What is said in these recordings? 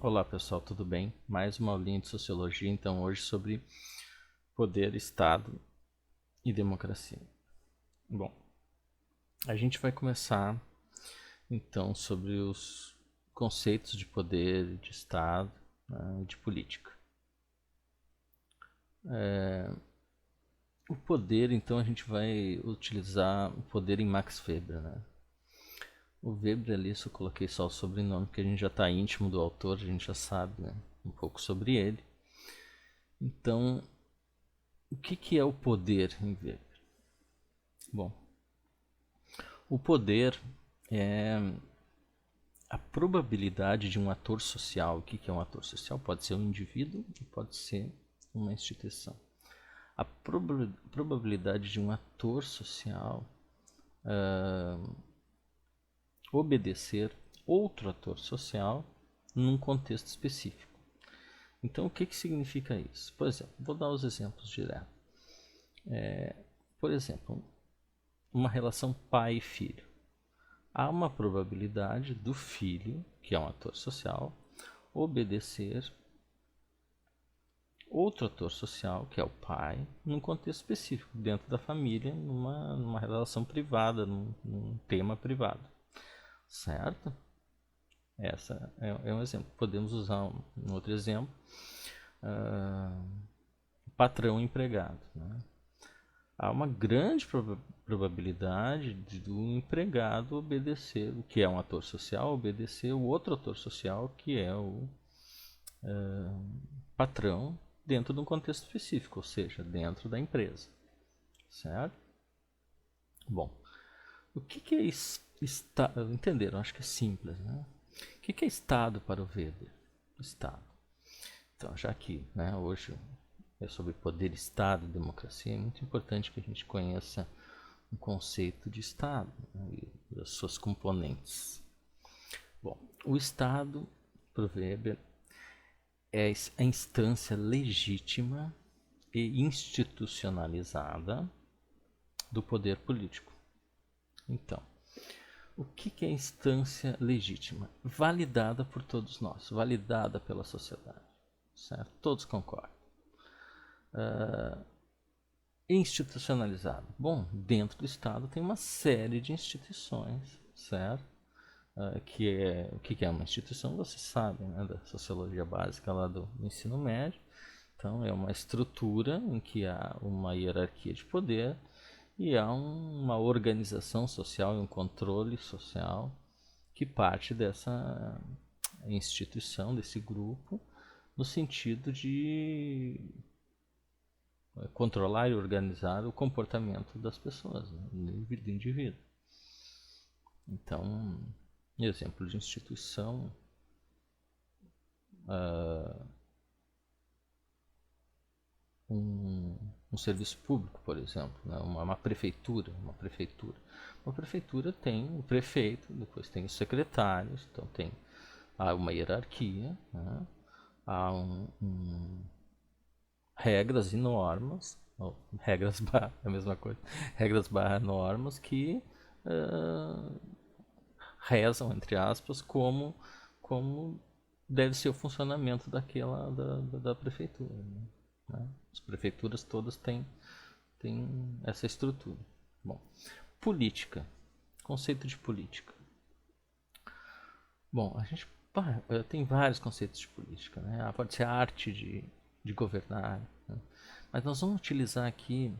Olá pessoal, tudo bem? Mais uma aulinha de Sociologia, então hoje sobre poder, Estado e democracia. Bom, a gente vai começar então sobre os conceitos de poder, de Estado, e de política. O poder, então a gente vai utilizar o poder em Max Weber, né? O Weber ali, eu coloquei só o sobrenome, porque a gente já está íntimo do autor, a gente já sabe, né, um pouco sobre ele. Então, o que é o poder em Weber? Bom, o poder é a probabilidade de um ator social. O que é um ator social? Pode ser um indivíduo e pode ser uma instituição. A probabilidade de um ator social obedecer outro ator social num contexto específico. Então, o que significa isso? Por exemplo, vou dar os exemplos diretos. Por exemplo, uma relação pai e filho. Há uma probabilidade do filho, que é um ator social, obedecer outro ator social, que é o pai, num contexto específico, dentro da família, numa relação privada, num tema privado. Certo? Essa é um exemplo. Podemos usar um outro exemplo. Patrão e empregado. Né? Há uma grande probabilidade do empregado obedecer, o que é um ator social, obedecer o outro ator social, que é o patrão, dentro de um contexto específico, ou seja, dentro da empresa. Certo? Bom, o que é Estado? Entenderam? Acho que é simples. Né? O que é Estado para o Weber? Estado. Então, já que hoje é sobre poder, Estado e democracia, é muito importante que a gente conheça o conceito de Estado, né, e as suas componentes. Bom, o Estado, para o Weber, é a instância legítima e institucionalizada do poder político. Então, o que é instância legítima? Validada por todos nós, validada pela sociedade. Certo? Todos concordam. Institucionalizado. Bom, dentro do Estado tem uma série de instituições, certo? O que é uma instituição? Você sabe, né, da sociologia básica lá do ensino médio. Então, é uma estrutura em que há uma hierarquia de poder e há uma organização social e um controle social que parte dessa instituição, desse grupo, no sentido de controlar e organizar o comportamento das pessoas, né, do indivíduo. Então, exemplo de instituição, um serviço público, por exemplo, né? uma prefeitura. Uma prefeitura tem o prefeito, depois tem os secretários, então há uma hierarquia, né? Há regras e normas, regras barra, é a mesma coisa, regras barra normas que rezam, entre aspas, como deve ser o funcionamento da prefeitura. Né? As prefeituras todas têm essa estrutura. Bom, política, conceito de política. Bom, a gente tem vários conceitos de política. Né? Pode ser a arte de governar, né? Mas nós vamos utilizar aqui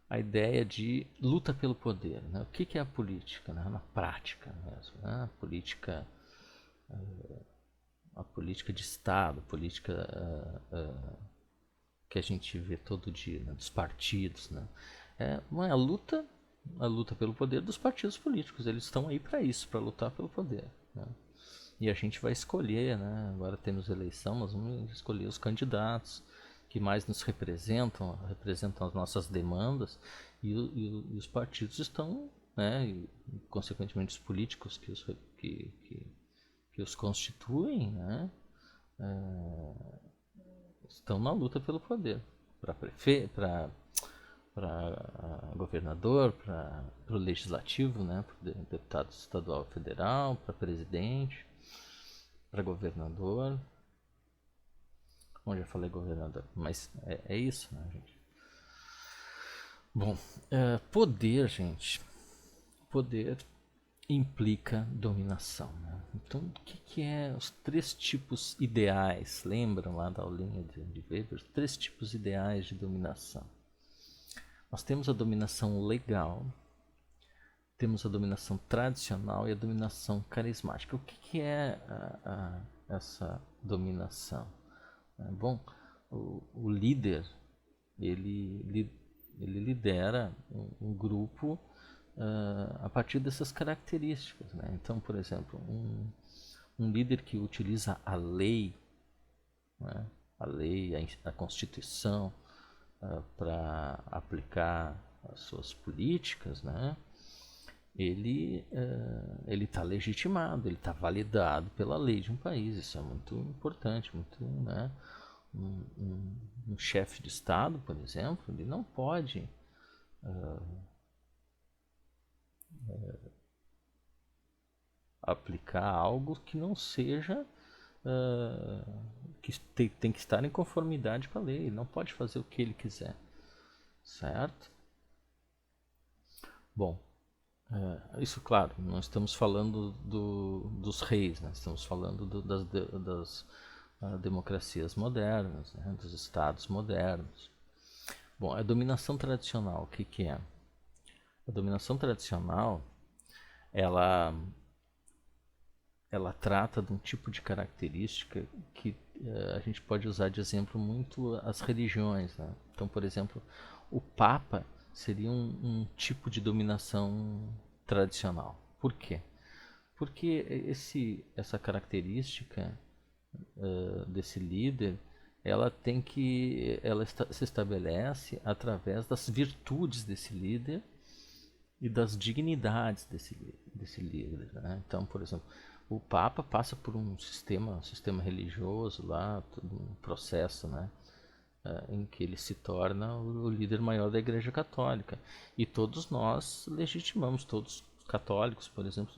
a ideia de luta pelo poder. Né? O que é a política? Né? Na prática mesmo. Né? A política de Estado, a política que a gente vê todo dia, né? Dos partidos. Né? Não é a luta pelo poder dos partidos políticos. Eles estão aí para isso, para lutar pelo poder. Né? E a gente vai escolher, né? Agora temos eleição, nós vamos escolher os candidatos que mais nos representam as nossas demandas, e os partidos estão, né, e, consequentemente os políticos que os constituem, né, estão na luta pelo poder, para prefeito, para governador, para o legislativo, né, para deputado estadual e federal, para presidente. para governador. Bom, já falei governador, mas é isso, né, gente? Bom, poder, gente. Poder implica dominação, né? Então, o que é os 3 tipos ideais? Lembram lá da aulinha de Weber? 3 tipos ideais de dominação. Nós temos a dominação legal, temos a dominação tradicional e a dominação carismática. O que é essa dominação? Bom, o líder, ele lidera um grupo a partir dessas características, né? Então, por exemplo, um líder que utiliza a lei, né? A lei, a Constituição, para aplicar as suas políticas, né? Ele está legitimado, ele está validado pela lei de um país. Isso é muito importante, muito, né? Um chefe de Estado, por exemplo, ele não pode aplicar algo que não seja que tem que estar em conformidade com a lei. Ele não pode fazer o que ele quiser, certo? Bom, isso, claro, não estamos falando dos reis, né? Estamos falando das democracias modernas, né? Dos estados modernos. Bom, a dominação tradicional, o que é? A dominação tradicional, ela trata de um tipo de característica que a gente pode usar de exemplo muito as religiões, né? Então, por exemplo, o Papa seria um tipo de dominação tradicional. Por quê? Porque essa característica desse líder, se estabelece através das virtudes desse líder e das dignidades desse líder, né? Então, por exemplo, o Papa passa por um sistema religioso lá, todo um processo, né, em que ele se torna o líder maior da Igreja Católica. E todos nós legitimamos, todos católicos, por exemplo,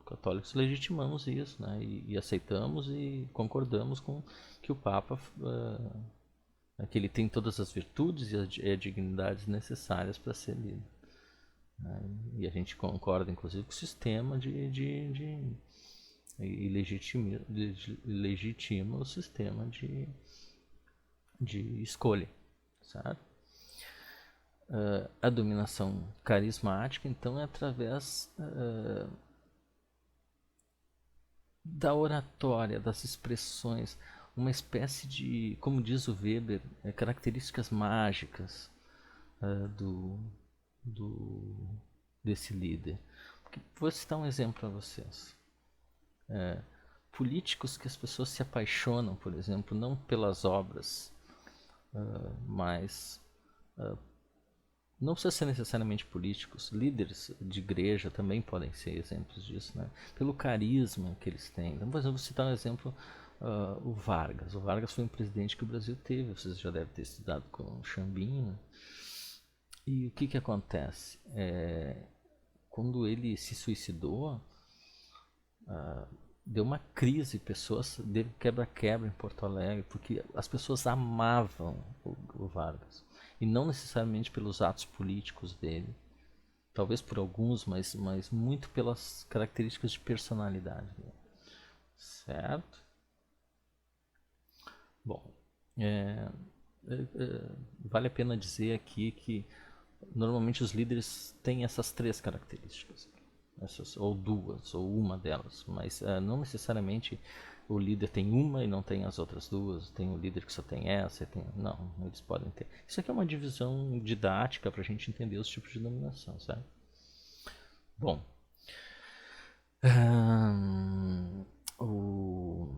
católicos legitimamos isso, né, e aceitamos e concordamos com que o Papa que ele tem todas as virtudes e as dignidades necessárias para ser líder. E a gente concorda, inclusive, com o sistema e legitima o sistema de escolha, certo? A dominação carismática, então, é através da oratória, das expressões, uma espécie de, como diz o Weber, características mágicas do, desse líder. Vou citar um exemplo para vocês. Políticos que as pessoas se apaixonam, por exemplo, não pelas obras, mas não precisa ser necessariamente políticos, líderes de igreja também podem ser exemplos disso, né? Pelo carisma que eles têm. Então, por exemplo, vou citar um exemplo, o Vargas. O Vargas foi um presidente que o Brasil teve, vocês já devem ter estudado com o Chambinho. E o que acontece? Quando ele se suicidou, deu uma crise, pessoas deu quebra-quebra em Porto Alegre, porque as pessoas amavam o Vargas, e não necessariamente pelos atos políticos dele, talvez por alguns, mas muito pelas características de personalidade dele, certo? Bom, vale a pena dizer aqui que normalmente os líderes têm essas 3 características, ou 2, ou uma delas, mas não necessariamente o líder tem uma e não tem as outras 2, tem o líder que só tem essa, não, eles podem ter. Isso aqui é uma divisão didática para a gente entender os tipos de dominação, certo? Bom, o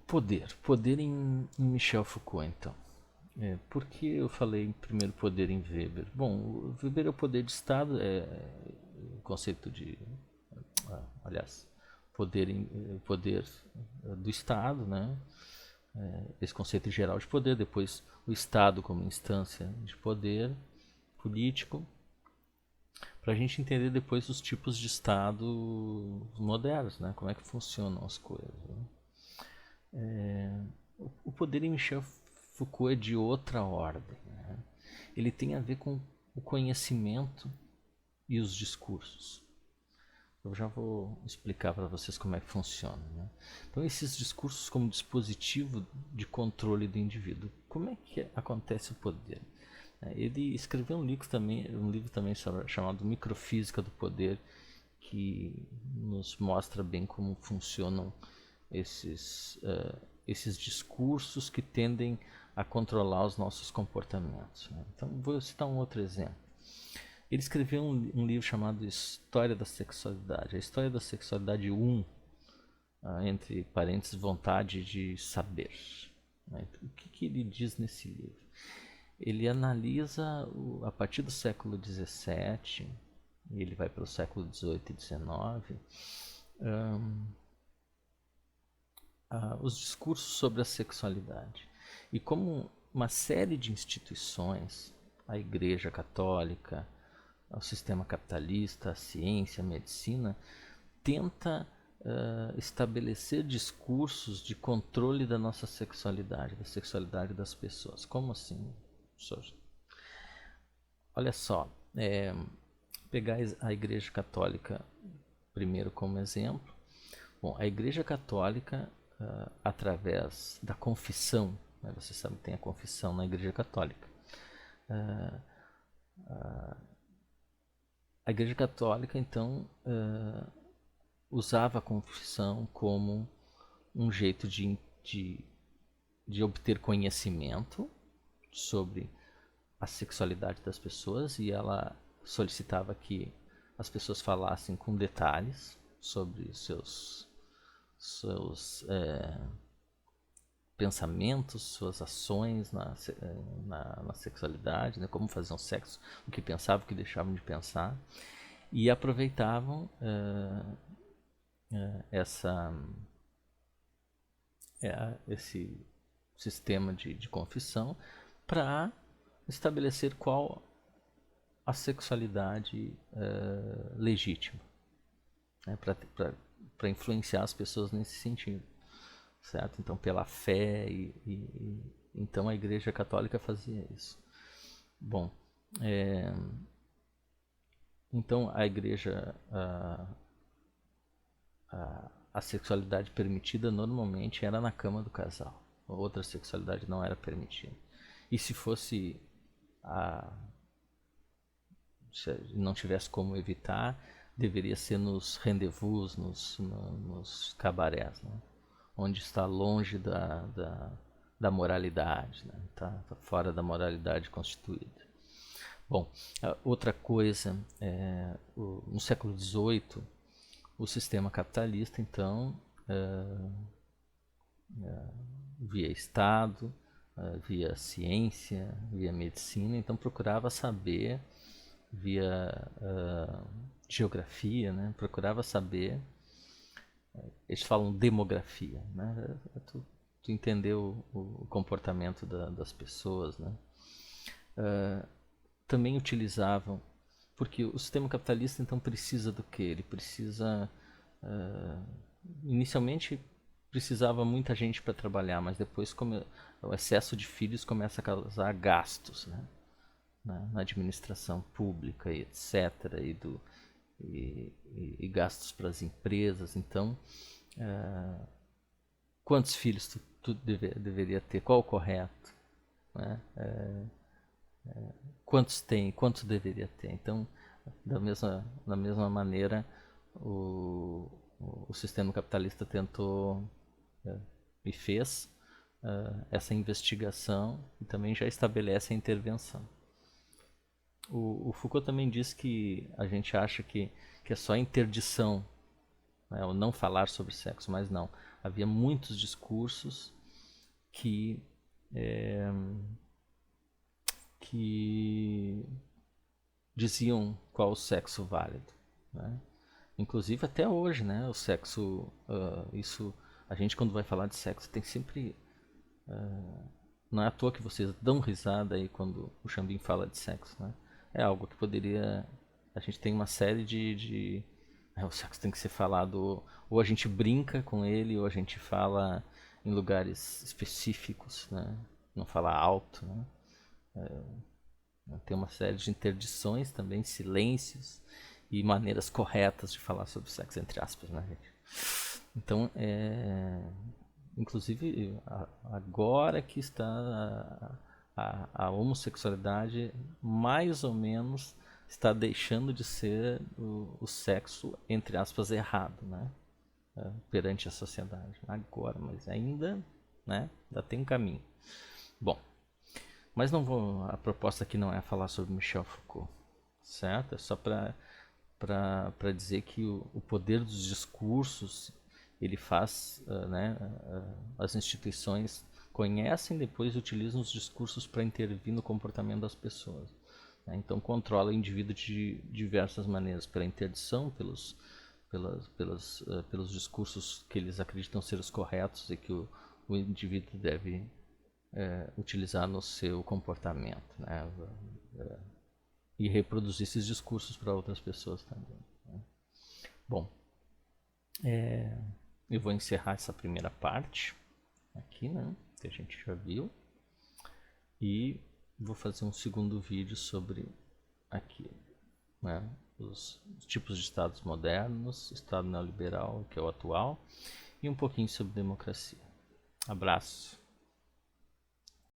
poder em Michel Foucault, então. Por que eu falei primeiro poder em Weber? Bom, o Weber é o poder de Estado, o conceito de, aliás, poder do Estado, né? Esse conceito geral de poder, depois o Estado como instância de poder político, para a gente entender depois os tipos de Estado modernos, né? Como é que funcionam as coisas. Né? O poder em Michel Foucault é de outra ordem. Né? Ele tem a ver com o conhecimento e os discursos. Eu já vou explicar para vocês como é que funciona. Né? Então, esses discursos como dispositivo de controle do indivíduo. Como é que acontece o poder? Ele escreveu um livro também chamado Microfísica do Poder, que nos mostra bem como funcionam esses discursos que tendem a controlar os nossos comportamentos. Né? Então, vou citar um outro exemplo. Ele escreveu um livro chamado História da Sexualidade. A História da Sexualidade 1, entre parênteses, vontade de saber. Né? O que ele diz nesse livro? Ele analisa, a partir do século XVII, e ele vai para o século XVIII e XIX, os discursos sobre a sexualidade. E como uma série de instituições, a Igreja Católica, o sistema capitalista, a ciência, a medicina, tenta estabelecer discursos de controle da nossa sexualidade, da sexualidade das pessoas. Como assim? Olha só, pegar a Igreja Católica primeiro como exemplo. Bom, a Igreja Católica, através da confissão, né, você sabe que tem a confissão na Igreja Católica. A Igreja Católica, então, usava a confissão como um jeito de obter conhecimento sobre a sexualidade das pessoas, e ela solicitava que as pessoas falassem com detalhes sobre seus pensamentos, suas ações na sexualidade, né? Como faziam sexo, o que pensavam, o que deixavam de pensar, e aproveitavam esse sistema de confissão para estabelecer qual a sexualidade legítima, né? Para influenciar as pessoas nesse sentido, certo? Então, pela fé então a Igreja Católica fazia isso. Bom, então a Igreja, a sexualidade permitida normalmente era na cama do casal. A outra sexualidade não era permitida. E se fosse se não tivesse como evitar, deveria ser nos rendezvous, nos cabarés, né? Onde está longe da moralidade, né? Tá fora da moralidade constituída. Bom, outra coisa, no século XVIII, o sistema capitalista, então, via Estado, via ciência, via medicina, então procurava saber, via geografia, né? Procurava saber, eles falam demografia, né? Tu entendeu o comportamento das pessoas, né? Também utilizavam, porque o sistema capitalista então precisa do que? Ele precisa, inicialmente precisava muita gente para trabalhar, mas depois o excesso de filhos começa a causar gastos, né? Na administração pública e etc. E gastos para as empresas. Então, quantos filhos tu deveria ter? Qual o correto? Né? Quantos deveria ter? Então, da mesma maneira, o sistema capitalista tentou e fez essa investigação e também já estabelece a intervenção. O Foucault também diz que a gente acha que é só interdição, né, ou não falar sobre sexo, mas não. Havia muitos discursos que diziam qual o sexo válido, né? Inclusive até hoje, né? O sexo, isso, a gente quando vai falar de sexo tem sempre, não é à toa que vocês dão risada aí quando o Xambim fala de sexo, né? É algo que poderia A gente tem uma série o sexo tem que ser falado, ou a gente brinca com ele, ou a gente fala em lugares específicos, né? Não fala alto, né? Tem uma série de interdições também, silêncios e maneiras corretas de falar sobre sexo, entre aspas, né, gente? Então, inclusive, agora que está a homossexualidade, mais ou menos, está deixando de ser o sexo, entre aspas, errado, né? Perante a sociedade. Agora, mas ainda, né? Ainda tem um caminho. Bom, mas não vou. A proposta aqui não é falar sobre Michel Foucault, certo? É só para dizer que o poder dos discursos ele faz, né? As instituições conhecem, depois utilizam os discursos para intervir no comportamento das pessoas. Né? Então controla o indivíduo de diversas maneiras, pela interdição, pelos discursos que eles acreditam ser os corretos e que o indivíduo deve utilizar no seu comportamento, né? E reproduzir esses discursos para outras pessoas também. Né? Bom, eu vou encerrar essa primeira parte aqui, né? Que a gente já viu, e vou fazer um segundo vídeo sobre aqui, né? Os tipos de estados modernos, estado neoliberal, que é o atual, e um pouquinho sobre democracia. Abraço.